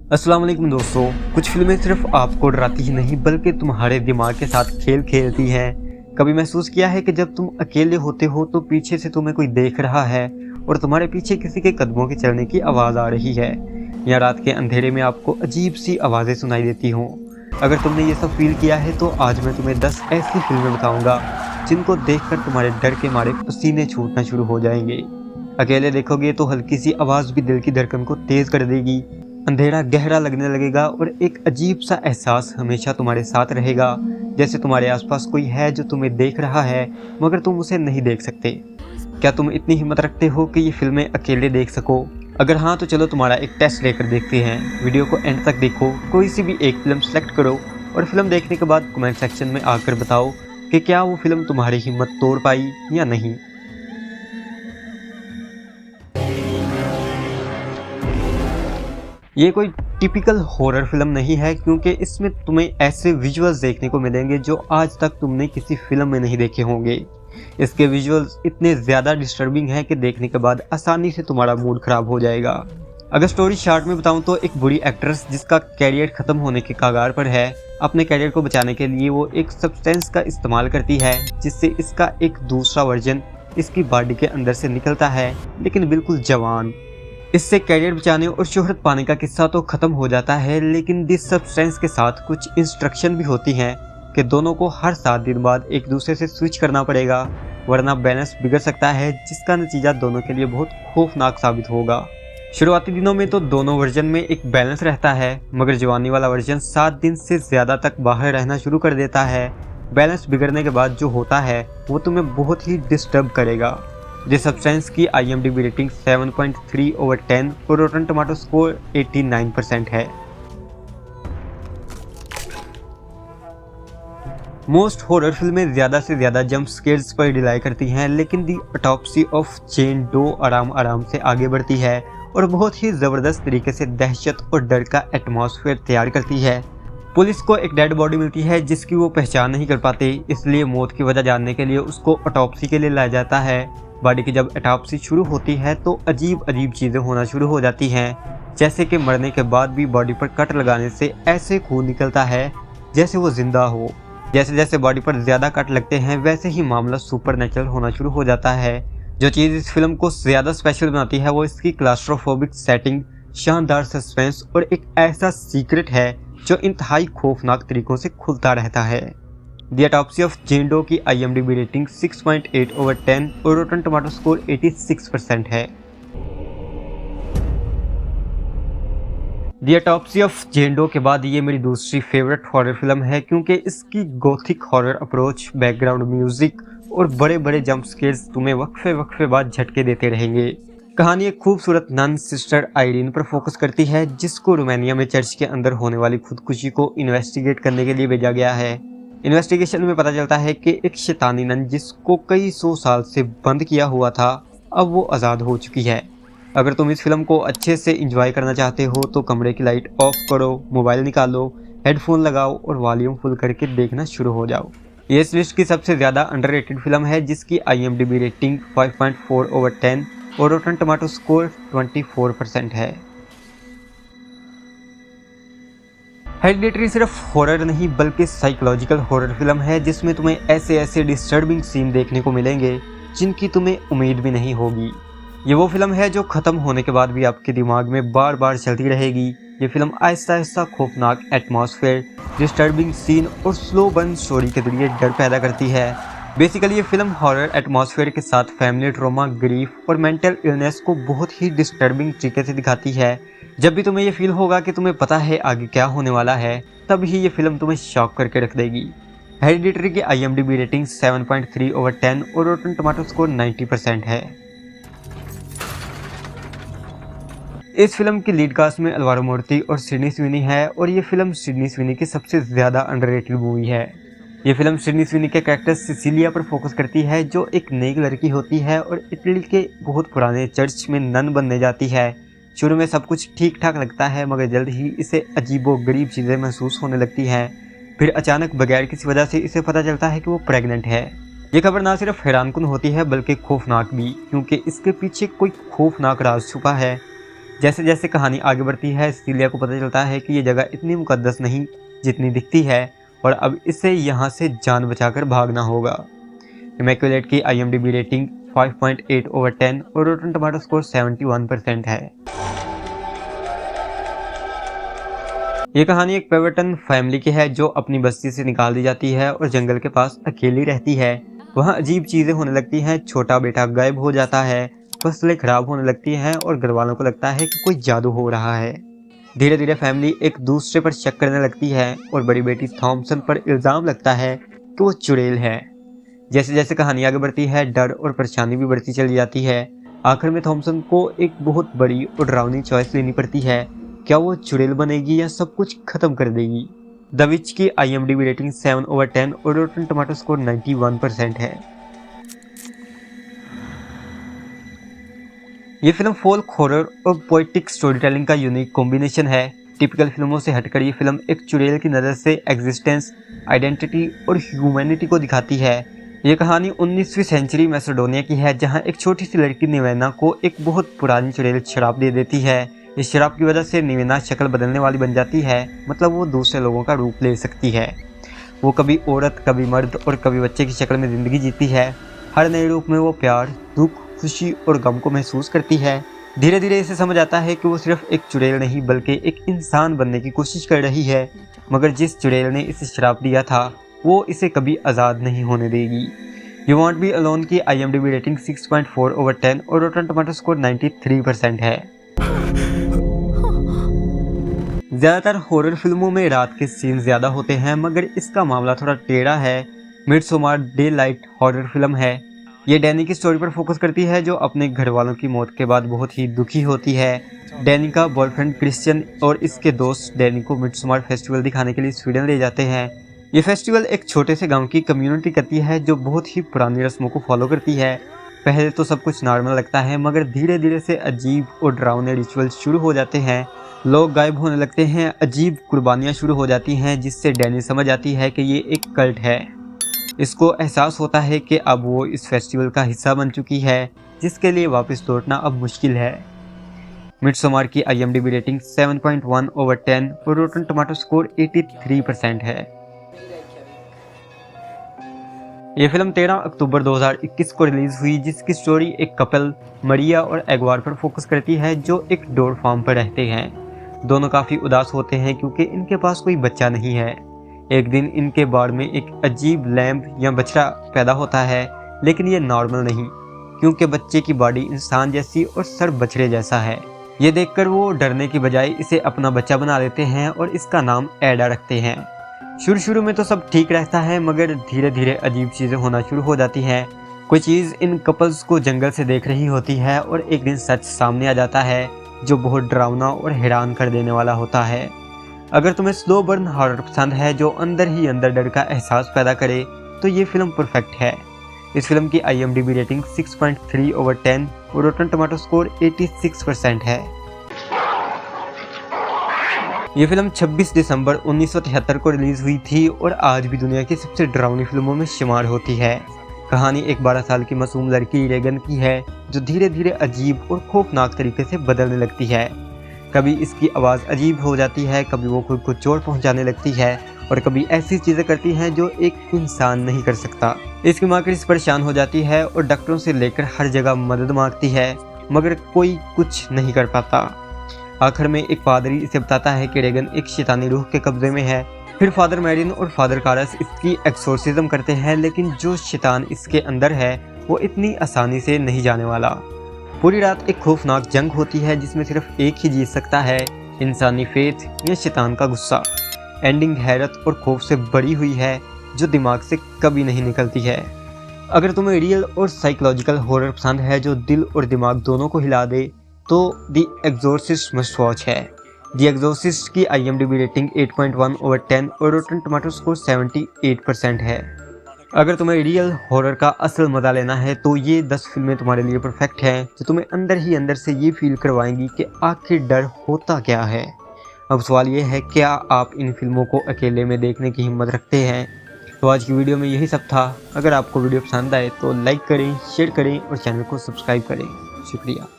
अस्सलाम वालेकुम दोस्तों। कुछ फिल्में सिर्फ आपको डराती ही नहीं बल्कि तुम्हारे दिमाग के साथ खेल खेलती हैं। कभी महसूस किया है कि जब तुम अकेले होते हो तो पीछे से तुम्हें कोई देख रहा है और तुम्हारे पीछे किसी के कदमों के चलने की आवाज़ आ रही है, या रात के अंधेरे में आपको अजीब सी आवाज़ें सुनाई देती हों। अगर तुमने ये सब फील किया है तो आज मैं तुम्हें 10 ऐसी फिल्में बताऊंगा जिनको देखकर तुम्हारे डर के मारे पसीने छूटना शुरू हो जाएंगे। अकेले देखोगे तो हल्की सी आवाज़ भी दिल की धड़कन को तेज़ कर देगी, अंधेरा गहरा लगने लगेगा और एक अजीब सा एहसास हमेशा तुम्हारे साथ रहेगा, जैसे तुम्हारे आसपास कोई है जो तुम्हें देख रहा है मगर तुम उसे नहीं देख सकते। क्या तुम इतनी हिम्मत रखते हो कि ये फिल्में अकेले देख सको? अगर हाँ तो चलो तुम्हारा एक टेस्ट लेकर देखते हैं। वीडियो को एंड तक देखो, कोई सी भी एक फिल्म सेलेक्ट करो और फिल्म देखने के बाद कमेंट सेक्शन में आकर बताओ कि क्या वो फिल्म तुम्हारी हिम्मत तोड़ पाई या नहीं। ये कोई टिपिकल हॉरर फिल्म नहीं है क्योंकि इसमें तुम्हें ऐसे विजुअल्स देखने को मिलेंगे जो आज तक तुमने किसी फिल्म में नहीं देखे होंगे। इसके विजुअल्स इतने ज़्यादा डिस्टर्बिंग हैं कि देखने के बाद आसानी से तुम्हारा मूड ख़राब हो जाएगा। अगर स्टोरी शॉर्ट में बताऊं तो एक बुरी एक्ट्रेस जिसका कैरियर ख़त्म होने के कगार पर है, अपने कैरियर को बचाने के लिए वो एक सब्सटेंस का इस्तेमाल करती है जिससे इसका एक दूसरा वर्जन इसकी बॉडी के अंदर से निकलता है, लेकिन बिल्कुल जवान। इससे कैरियर बचाने और शोहरत पाने का किस्सा तो ख़त्म हो जाता है, लेकिन दिस सब्सटेंस के साथ कुछ इंस्ट्रक्शन भी होती हैं कि दोनों को हर 7 दिन बाद एक दूसरे से स्विच करना पड़ेगा, वरना बैलेंस बिगड़ सकता है, जिसका नतीजा दोनों के लिए बहुत खौफनाक साबित होगा। शुरुआती दिनों में तो दोनों वर्जन में एक बैलेंस रहता है, मगर जवानी वाला वर्जन 7 दिन से ज़्यादा तक बाहर रहना शुरू कर देता है। बैलेंस बिगड़ने के बाद जो होता है वो तुम्हें बहुत ही डिस्टर्ब करेगा। जिस सब्सटेंस की IMDb रेटिंग 7.3/10 और रोटन टमाटो स्कोर 89% है। मोस्ट हॉरर फिल्में ज़्यादा से ज़्यादा जंप स्केयर्स पर रिलाई करती हैं, लेकिन दी ऑटोप्सी ऑफ जेन डो आराम आराम से आगे बढ़ती है और बहुत ही ज़बरदस्त तरीके से दहशत और डर का एटमॉस्फेयर तैयार करती है। पुलिस को एक डेड बॉडी मिलती है जिसकी वो पहचान नहीं कर पाते, इसलिए मौत की वजह जानने के लिए उसको ऑटोप्सी के लिए लाया जाता है। बॉडी की जब ऑटोप्सी शुरू होती है तो अजीब अजीब चीज़ें होना शुरू हो जाती हैं, जैसे कि मरने के बाद भी बॉडी पर कट लगाने से ऐसे खून निकलता है जैसे वो जिंदा हो। जैसे जैसे बॉडी पर ज़्यादा कट लगते हैं वैसे ही मामला सुपरनेचुरल होना शुरू हो जाता है। जो चीज़ इस फिल्म को ज़्यादा स्पेशल बनाती है वो इसकी क्लास्ट्रोफोबिक सेटिंग, शानदार सस्पेंस और एक ऐसा सीक्रेट है जो इंतहाई खौफनाक तरीकों से खुलता रहता है। The autopsy of Jane Doe की IMDb रेटिंग 6.8/10 और रोटन टमाटो स्कोर 86% है। The autopsy of Jane Doe के बाद ये मेरी दूसरी फेवरेट हॉरर फिल्म है क्योंकि इसकी Gothic horror approach, background music और बड़े बड़े जंप स्केयर्स तुम्हें वक्फे बाद झटके देते रहेंगे। कहानी एक खूबसूरत नन सिस्टर आयरीन पर फोकस करती है जिसको रोमानिया में चर्च के अंदर होने वाली खुदकुशी को इन्वेस्टिगेट करने के लिए भेजा गया है। इन्वेस्टिगेशन में पता चलता है कि एक शैतानी नन जिसको कई 100 साल से बंद किया हुआ था, अब वो आज़ाद हो चुकी है। अगर तुम इस फिल्म को अच्छे से एंजॉय करना चाहते हो तो कमरे की लाइट ऑफ करो, मोबाइल निकालो, हेडफोन लगाओ और वॉल्यूम फुल करके देखना शुरू हो जाओ। ये इस लिस्ट की सबसे ज़्यादा अंडररेटेड फिल्म है जिसकी IMDb रेटिंग 5.4/10 और रोटन टमाटो स्कोर 24% है। हेरिडिटरी सिर्फ हॉरर नहीं बल्कि साइकोलॉजिकल हॉरर फिल्म है जिसमें तुम्हें ऐसे डिस्टर्बिंग सीन देखने को मिलेंगे जिनकी तुम्हें उम्मीद भी नहीं होगी। ये वो फिल्म है जो ख़त्म होने के बाद भी आपके दिमाग में बार बार चलती रहेगी। ये फिल्म आहिस्ता आहिस्ता खौफनाक एटमॉस्फेयर, डिस्टर्बिंग सीन और स्लो बर्न स्टोरी के जरिए डर पैदा करती है। बेसिकली ये फिल्म हॉरर एटमॉस्फेयर के साथ फैमिली ट्रॉमा, ग्रीफ और मेंटल इलनेस को बहुत ही डिस्टर्बिंग तरीके से दिखाती है। जब भी तुम्हें ये फील होगा कि तुम्हें पता है आगे क्या होने वाला है, तब ही ये फिल्म तुम्हें शॉक करके रख देगी। हेरिडिटरी की IMDb रेटिंग 7.3/10 और रोटन टमाटो स्कोर 90% है। इस फिल्म की लीड कास्ट में अलवारो मोर्ती और सिडनी स्विनी है और ये फिल्म सिडनी स्विनी की सबसे ज़्यादा अंडररेटेड मूवी है। ये फिल्म सिडनी स्विनी के कैरेक्टर सिसिलिया पर फोकस करती है जो एक नई लड़की होती है और इटली के बहुत पुराने चर्च में नन बनने जाती है। शुरू में सब कुछ ठीक ठाक लगता है मगर जल्द ही इसे अजीबोगरीब चीज़ें महसूस होने लगती हैं। फिर अचानक बगैर किसी वजह से इसे पता चलता है कि वो प्रेग्नेंट है। ये खबर ना सिर्फ हैरानकुन होती है बल्कि खौफनाक भी, क्योंकि इसके पीछे कोई खौफनाक राज छुपा है। जैसे जैसे कहानी आगे बढ़ती है, सीलिया को पता चलता है कि ये जगह इतनी मुकद्दस नहीं जितनी दिखती है और अब इसे यहाँ से जान बचाकर भागना होगा। इमैक्युलेट की IMDb रेटिंग 5.8/10 और रोटन टमाटो स्कोर 71% है। ये कहानी एक पेवर्टन फैमिली की है जो अपनी बस्ती से निकाल दी जाती है और जंगल के पास अकेली रहती है। वहाँ अजीब चीजें होने लगती हैं, छोटा बेटा गायब हो जाता है, फसलें खराब होने लगती हैं और घर वालों को लगता है कि कोई जादू हो रहा है। धीरे धीरे फैमिली एक दूसरे पर शक करने लगती है और बड़ी बेटी थॉमसन पर इल्जाम लगता है कि वो चुड़ैल है। जैसे जैसे कहानी आगे बढ़ती है, डर और परेशानी भी बढ़ती चली जाती है। आखिर में थॉमसन को एक बहुत बड़ी और डरावनी चॉइस लेनी पड़ती है। क्या वो चुड़ैल बनेगी या सब कुछ खत्म कर देगी? द विच की IMDb रेटिंग 7/10 और रोटन टमाटो स्कोर 91% है। ये फिल्म फोल्क हॉरर और पोएटिक स्टोरी टेलिंग का यूनिक कॉम्बिनेशन है। टिपिकल फिल्मों से हटकर ये फिल्म एक चुड़ैल की नज़र से एग्जिस्टेंस, आइडेंटिटी और ह्यूमैनिटी को दिखाती है। ये कहानी 19वीं सेंचुरी मैसेडोनिया की है, जहां एक छोटी सी लड़की निवेना को एक बहुत पुरानी चुड़ैल शराब दे देती है। इस शराब की वजह से निवेना शक्ल बदलने वाली बन जाती है, मतलब वो दूसरे लोगों का रूप ले सकती है। वो कभी औरत, कभी मर्द और कभी बच्चे की शक्ल में ज़िंदगी जीती है। हर नए रूप में वो प्यार, दुख, खुशी और गम को महसूस करती है। धीरे धीरे इसे समझ आता है कि वो सिर्फ एक चुड़ैल नहीं बल्कि एक इंसान बनने की कोशिश कर रही है, मगर जिस चुड़ैल ने इसे श्राप दिया था वो इसे कभी आज़ाद नहीं होने देगी। यू वॉन्ट बी अलोन की IMDb रेटिंग 6.4/10 और रोटन टमाटो स्कोर 93% है। ज़्यादातर हॉरर फिल्मों में रात के सीन ज़्यादा होते हैं, मगर इसका मामला थोड़ा टेढ़ा है। मिडसोमर डे लाइट हॉरर फिल्म है। ये डैनी की स्टोरी पर फोकस करती है, जो अपने घर वालों की मौत के बाद बहुत ही दुखी होती है। डैनी का बॉयफ्रेंड क्रिश्चियन और इसके दोस्त डैनी को मिडसोमर फेस्टिवल दिखाने के लिए स्वीडन ले जाते हैं। ये फेस्टिवल एक छोटे से गांव की कम्युनिटी करती है जो बहुत ही पुरानी रस्मों को फॉलो करती है। पहले तो सब कुछ नॉर्मल लगता है, मगर धीरे धीरे से अजीब और डरावने रिचुअल शुरू हो जाते हैं। लोग गायब होने लगते हैं, अजीब कुर्बानियाँ शुरू हो जाती हैं, जिससे डैनी समझ आती है कि ये एक कल्ट है। इसको एहसास होता है कि अब वो इस फेस्टिवल का हिस्सा बन चुकी है, जिसके लिए वापस लौटना अब मुश्किल है। मिडसोमर की IMDb रेटिंग 7.1/10 और रोटन टमाटो स्कोर 83% है। ये फिल्म 13 अक्टूबर 2021 को रिलीज हुई, जिसकी स्टोरी एक कपल मरिया और एगवार पर फोकस करती है, जो एक डोर फार्म पर रहते हैं। दोनों काफ़ी उदास होते हैं क्योंकि इनके पास कोई बच्चा नहीं है। एक दिन इनके बाड़ में एक अजीब लैम्प या बछड़ा पैदा होता है, लेकिन ये नॉर्मल नहीं, क्योंकि बच्चे की बॉडी इंसान जैसी और सर बछड़े जैसा है। ये देखकर वो डरने की बजाय इसे अपना बच्चा बना लेते हैं और इसका नाम एडा रखते हैं। शुरू में तो सब ठीक रहता है, मगर धीरे धीरे अजीब चीज़ें होना शुरू हो जाती हैं। कोई चीज़ इन कपल्स को जंगल से देख रही होती है और एक दिन सच सामने आ जाता है, जो बहुत डरावना और हैरान कर देने वाला होता है। अगर तुम्हें स्लो बर्न हॉरर पसंद है, जो अंदर ही अंदर डर का एहसास पैदा करे, तो ये फिल्म परफेक्ट है। इस फिल्म की IMDb रेटिंग 6.3/10 और रोटन टमाटो स्कोर 86% है। ये फिल्म 26 दिसंबर 1973 को रिलीज हुई थी और आज भी दुनिया की सबसे डरावनी फिल्मों में शुमार होती है। कहानी एक 12 साल की मासूम लड़की रेगन की है, जो धीरे धीरे अजीब और खौफनाक तरीके से बदलने लगती है। कभी इसकी आवाज़ अजीब हो जाती है, कभी वो खुद को चोट पहुंचाने लगती है और कभी ऐसी चीज़ें करती हैं जो एक इंसान नहीं कर सकता। इसकी माँ क्रिस परेशान हो जाती है और डॉक्टरों से लेकर हर जगह मदद मांगती है, मगर कोई कुछ नहीं कर पाता। आखिर में एक पादरी इसे बताता है कि रेगन एक शैतानी रूह के कब्जे में है। फिर फादर मैरिन और फादर कारस इसकी एक्सोर्सिज्म करते हैं, लेकिन जो शैतान इसके अंदर है वो इतनी आसानी से नहीं जाने वाला। पूरी रात एक खौफनाक जंग होती है, जिसमें सिर्फ एक ही जीत सकता है, इंसानी फेथ या शैतान का गुस्सा। एंडिंग हैरत और खौफ से भरी हुई है, जो दिमाग से कभी नहीं निकलती है। अगर तुम्हें रियल और साइकोलॉजिकल हॉरर पसंद है, जो दिल और दिमाग दोनों को हिला दे, तो द एग्जोर्सिस्ट मस्ट वॉच है। द एग्जोर्सिस्ट की IMDb रेटिंग 8.1/10 और रोटन टमाटो स्कोर 78% है। अगर तुम्हें रियल हॉरर का असल मज़ा लेना है, तो ये 10 फिल्में तुम्हारे लिए परफेक्ट हैं, जो तुम्हें अंदर ही अंदर से ये फील करवाएंगी कि आखिर डर होता क्या है। अब सवाल ये है, क्या आप इन फिल्मों को अकेले में देखने की हिम्मत रखते हैं? तो आज की वीडियो में यही सब था। अगर आपको वीडियो पसंद आए तो लाइक करें, शेयर करें और चैनल को सब्सक्राइब करें। शुक्रिया।